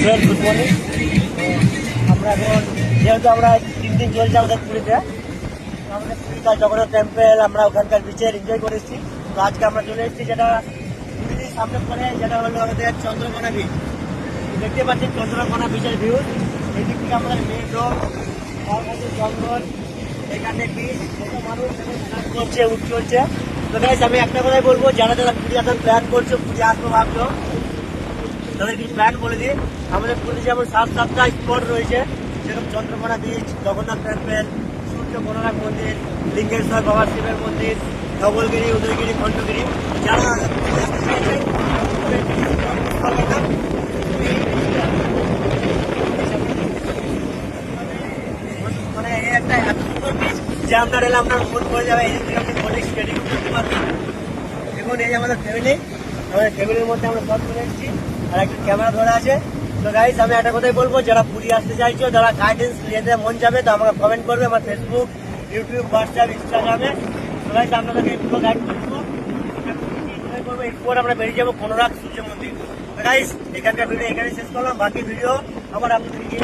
Friend good morning. আমরা এখন যেহেতু আমরা 3 দিন চলছে আমাদের পুরীতে, আমাদের পুরীকার জগন্নাথ টেম্পেল আমরা ওখানকার বিচের এনজয় করে এসেছি। তো আজকে আমরা চলে এসেছি যেটা পুরীর সামনে পড়ে, যেটা হলো আমাদের চন্দ্রকোনা বিচ। দেখতে পাচ্ছি চন্দ্রকোনা বিচের ভিউ। এই দিক থেকে আমাদের মেন রোড, তার মধ্যে জঙ্গল, এখানে বিচ, কত মানুষ স্নান করছে, উঠ চলছে। তো গাইস আমি একটা কথাই বলবো, যারা যারা পুরী আসার প্ল্যান করছো, পুরী আসবো ভাবছো, তাদের কিছু প্ল্যান বলে দিই। আমাদের পুরীতে যেমন 7-7টা স্পট রয়েছে, যেরকম চন্দ্রকোনা বিচ, জগন্নাথ টেম্পেল, সূর্য কোনারক মন্দির, লিঙ্গেশ্বর বাবা শিবের মন্দির, ধবলগিরি, উদয়গিরি, খণ্ডগিরি। যারা আসতে চাইছেন, মানে এই একটা এত সুন্দর বিচ যে আপনার এলে আপনার মন পড়ে যাবে। এই দিকে আপনি বডি স্টেডিং করতে পারবেন। দেখুন এই যে আমাদের ফ্যামিলির মধ্যে আমরা সব চলে এসেছি, আর একটা ক্যামেরা ধরে আছে। তো গাইস আমি একটা কথাই বলবো, যারা পুরী আসতে চাইছো, যারা গাইডেন্স নিতে মন যাবে, তো আমাকে কমেন্ট করবে আমার ফেসবুক, ইউটিউব, হোয়াটসঅ্যাপ, ইনস্টাগ্রামে। তো গাইস আপনাদেরকে পুরো গাইড করবো, এরপর আমরা বেরিয়ে যাবো কোনারক সূর্য মন্দির। গাইস এখানকার ভিডিও এখানে শেষ করলাম, বাকি ভিডিও আবার আপনাদেরকে